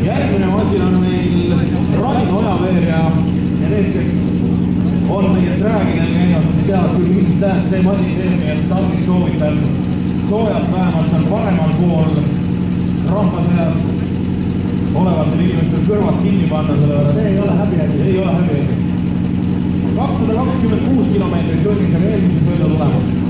Järgmine masin on meil Rain Ojaveer ja need, kes on meie träägidel käinud, siis teavad küll, mis läheb see masin teeb, nii et saalis soovitan soojalt vähemalt seal paremal pool rahva seas olevatel inimestel kõrvad kinni panna, see ei ole häbiasi. Ei ole häbiasi. 226 kilomeetrit tunnis on eelmises võidu tulemas.